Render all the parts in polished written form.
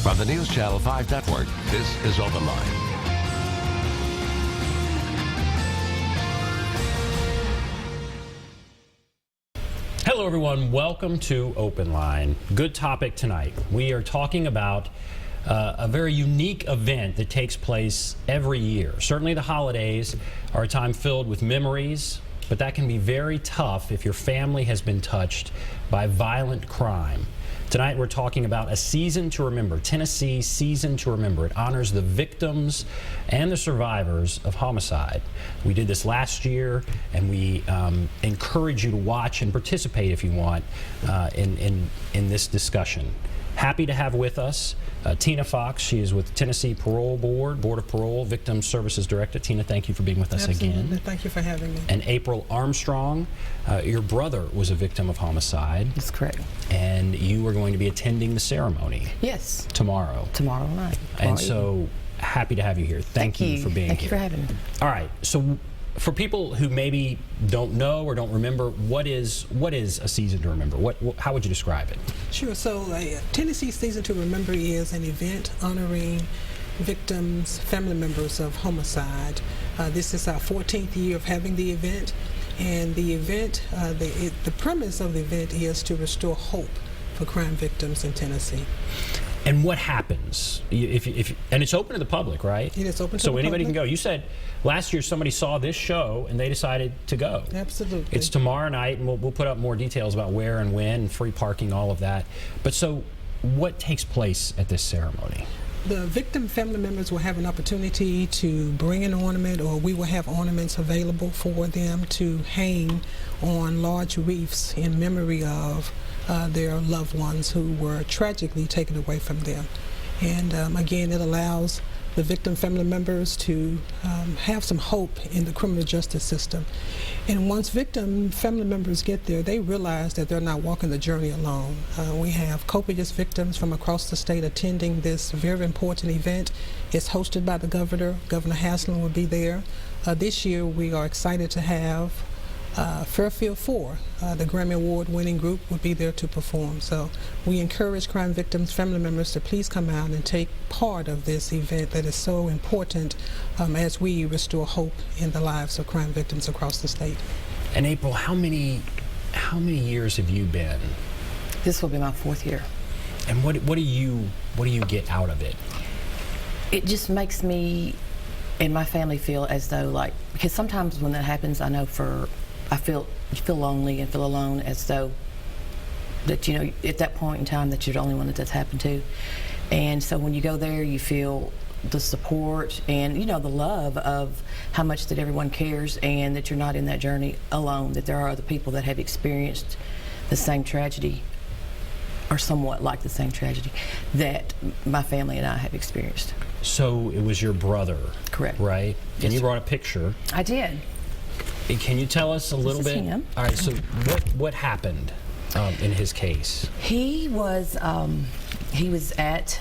From the News Channel 5 Network, this is OpenLine. Hello everyone, welcome to OpenLine. Good topic tonight. We are talking about a very unique event that takes place every year. Certainly the holidays are a time filled with memories, but that can be very tough if your family has been touched by violent crime. Tonight we're talking about a season to remember, Tennessee Season to Remember. It honors the victims and the survivors of homicide. We did this last year, and we encourage you to watch and participate if you want in this discussion. Happy to have with us Tina Fox. She is with Tennessee Parole Board of Parole Victim Services Director. Tina, thank you for being with us again. Thank you for having me. And April Armstrong, your brother was a victim of homicide. That's correct. And you are going to be attending the ceremony. Yes. Tomorrow. Tomorrow night. And so happy to have you here. Thank you for being Thank here. you for having me. All right. So for people who maybe don't know or don't remember, what is a season to remember? How would you describe it? Sure. So Tennessee Season to Remember is an event honoring victims, family members of homicide. This is our 14th year of having the event. And the event, the premise of the event is to restore hope for crime victims in Tennessee. And what happens? And it's open to the public, right? It is open to the public. So anybody can go. You said last year somebody saw this show and they decided to go. Absolutely. It's tomorrow night, and we'll put up more details about where and when, free parking, all of that. But so what takes place at this ceremony? The victim family members will have an opportunity to bring an ornament, or we will have ornaments available for them to hang on large wreaths in memory of their loved ones who were tragically taken away from them. And again, it allows the victim family members to have some hope in the criminal justice system. And once victim family members get there, they realize that they're not walking the journey alone. We have copious victims from across the state attending this very important event. It's hosted by the governor. Governor Haslam will be there. This year we are excited to have Fairfield 4, the Grammy Award winning group, would be there to perform. So we encourage crime victims, family members to please come out and take part of this event that is so important as we restore hope in the lives of crime victims across the state. And April, how many years have you been? This will be my 4th year. And what do you get out of it? It just makes me and my family feel as though, like, because sometimes when that happens, I know you feel lonely and feel alone, as though that, you know, at that point in time that you're the only one that that's happened to. And so when you go there, you feel the support and, you know, the love of how much that everyone cares, and that you're not in that journey alone, that there are other people that have experienced the same tragedy, or somewhat like the same tragedy, that my family and I have experienced. So it was your brother, correct? Right? Yes, and you sir. brought a picture. I did. Can you tell us a little bit? Him. All right. So what happened in his case? He was at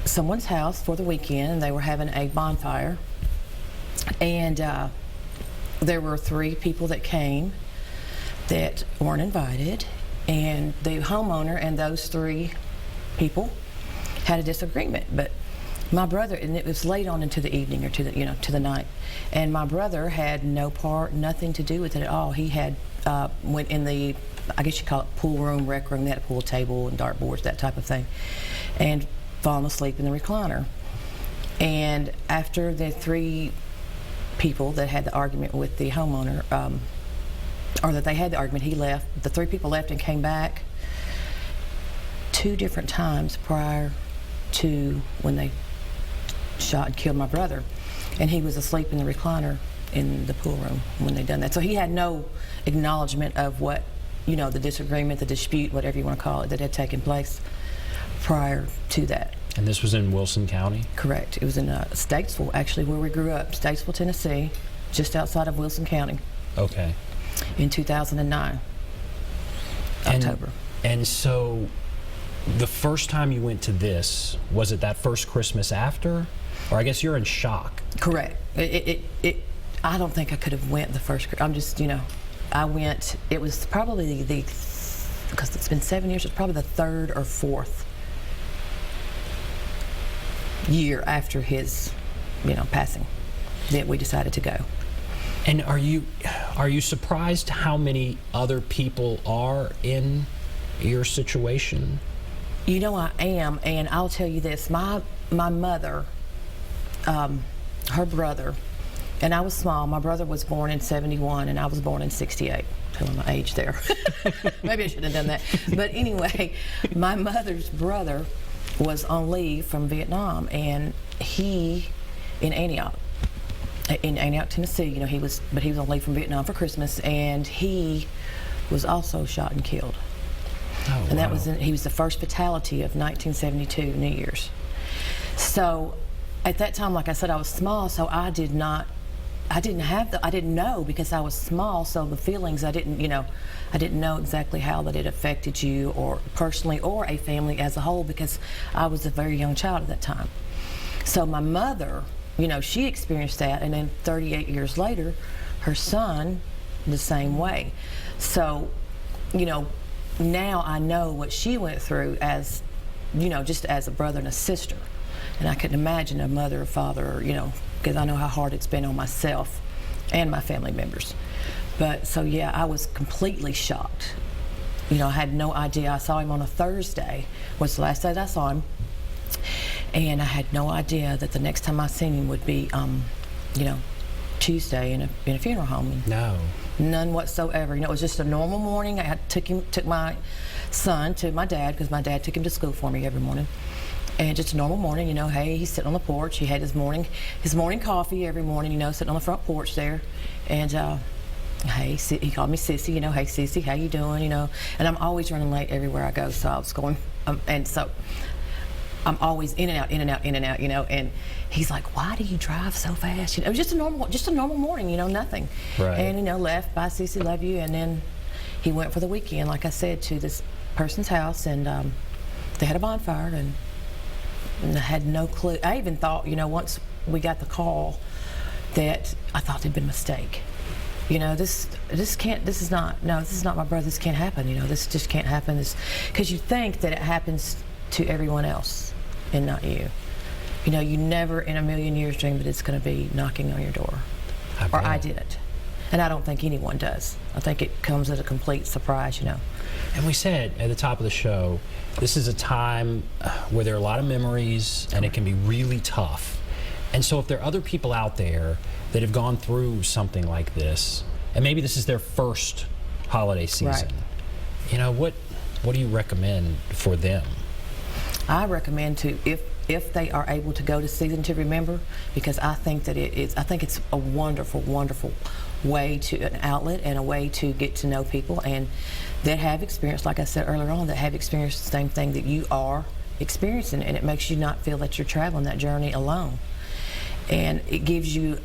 someone's house for the weekend, and they were having a bonfire, and there were 3 people that came that weren't invited, and the homeowner and those 3 people had a disagreement. But my brother, and it was late on into the evening, or to the night, and my brother had nothing to do with it at all. He had went in the, I guess you call it pool room, rec room. They had a pool table and dartboards, that type of thing, and fallen asleep in the recliner. And after the 3 people that had the argument with the homeowner, or that they had the argument, he left. The 3 people left and came back 2 different times prior to when they shot and killed my brother. And he was asleep in the recliner in the pool room when they done that. So he had no acknowledgement of what, you know, the disagreement, the dispute, whatever you want to call it, that had taken place prior to that. And this was in Wilson County? Correct. It was in Statesville, actually, where we grew up, Statesville, Tennessee, just outside of Wilson County. Okay. In 2009, October. And so the first time you went to this, was it that first Christmas after? Or I guess you're in shock. Correct. I don't think I could have went the first, I'm just, you know, I went, it was probably because it's been 7 years, it's probably the 3rd or 4th year after his, passing, that we decided to go. And are you surprised how many other people are in your situation? I am, and I'll tell you this: my mother, her brother, and I was small. My brother was born in '71, and I was born in '68. Telling my age there. Maybe I shouldn't have done that. But anyway, my mother's brother was on leave from Vietnam, and he in Antioch, Tennessee. He was on leave from Vietnam for Christmas, and he was also shot and killed. Oh, and that wow. was he was the first fatality of 1972 New Year's. So at that time, like I said, I was small, so I didn't know, because I was small. So the feelings, I didn't know exactly how that it affected you, or personally, or a family as a whole, because I was a very young child at that time. So my mother, she experienced that, and then 38 years later, her son, the same way. So, now I know what she went through as, just as a brother and a sister. And I couldn't imagine a mother or father, because I know how hard it's been on myself and my family members. But so, yeah, I was completely shocked. I had no idea. I saw him on a Thursday, was the last day that I saw him. And I had no idea that the next time I seen him would be, Tuesday in a funeral home. No. None whatsoever. It was just a normal morning. I took my son to my dad, because my dad took him to school for me every morning. And just a normal morning, hey, he's sitting on the porch. He had his morning coffee every morning, sitting on the front porch there. And hey, he called me Sissy, hey Sissy, how you doing, And I'm always running late everywhere I go, so I was going, and so I'm always in and out, and he's like, why do you drive so fast? It was just a normal morning, nothing. Right. And, left, bye Cece, love you, and then he went for the weekend, like I said, to this person's house, and they had a bonfire, and I had no clue. I even thought, once we got the call, that I thought there'd been a mistake. This is not my brother, this can't happen, this just can't happen, because you think that it happens to everyone else and not you. You never in a million years dream that it's going to be knocking on your door. I didn't. And I don't think anyone does. I think it comes as a complete surprise, And we said at the top of the show, this is a time where there are a lot of memories, and it can be really tough. And so if there are other people out there that have gone through something like this, and maybe this is their first holiday season, what do you recommend for them? I recommend to, if they are able to go to Season to Remember, because I think that it's a wonderful, wonderful way an outlet and a way to get to know people, and that have experienced, like I said earlier on, that have experienced the same thing that you are experiencing, and it makes you not feel that you're traveling that journey alone. And it gives you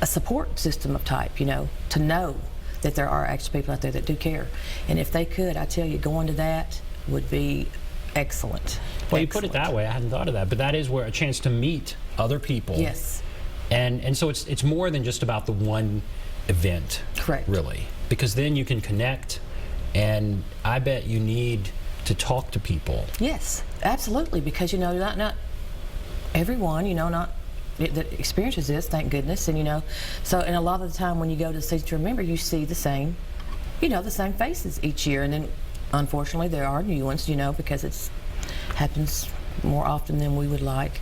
a support system of type, to know that there are actually people out there that do care. And if they could, I tell you, going to that would be excellent. Well, you put it that way. I hadn't thought of that, but that is where a chance to meet other people. Yes. And so it's more than just about the one event. Correct. Really, because then you can connect, and I bet you need to talk to people. Yes, absolutely, because not everyone that experiences this, thank goodness, and so, and a lot of the time when you go to Season to Remember, you see the same faces each year, and then unfortunately there are new ones, because it's happens more often than we would like.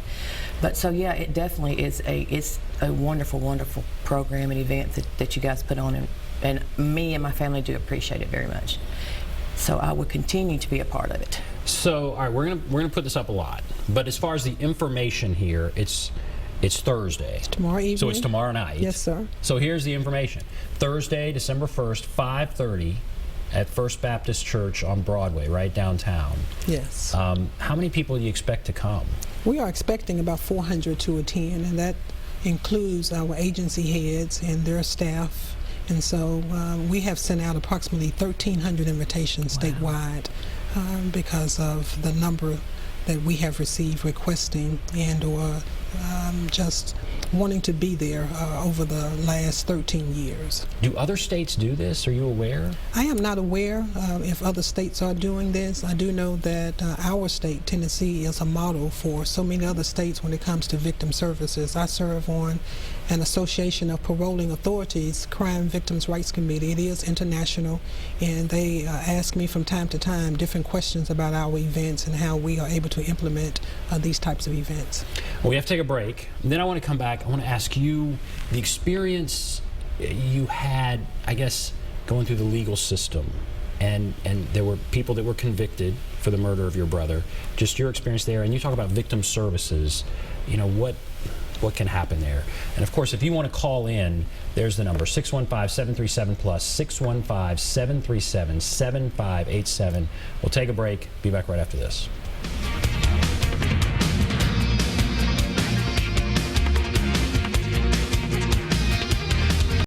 But so yeah, it definitely is it's a wonderful, wonderful program and event that you guys put on, and me and my family do appreciate it very much. So I will continue to be a part of it. So all right, we're gonna put this up a lot, but as far as the information here, it's Thursday. It's tomorrow evening. So it's tomorrow night. Yes, sir. So here's the information. Thursday, December 1st, 5:30 at First Baptist Church on Broadway, right downtown. Yes. How many people do you expect to come? We are expecting about 400 to attend, and that includes our agency heads and their staff. And so we have sent out approximately 1,300 invitations statewide because of the number that we have received requesting and or just wanting to be there over the last 13 years. Do other states do this? Are you aware? I am not aware if other states are doing this. I do know that our state, Tennessee, is a model for so many other states when it comes to victim services. I serve on an Association of Paroling Authorities Crime Victims' Rights Committee. It is international, and they ask me from time to time different questions about our events and how we are able to implement these types of events. Well, we have to take a break. And then I want to come back. I want to ask you the experience you had, I guess, going through the legal system. And there were people that were convicted for the murder of your brother. Just your experience there. And you talk about victim services. You know, what can happen there? And of course, if you want to call in, there's the number, 615-737-PLUS, 615-737-7587. We'll take a break. Be back right after this.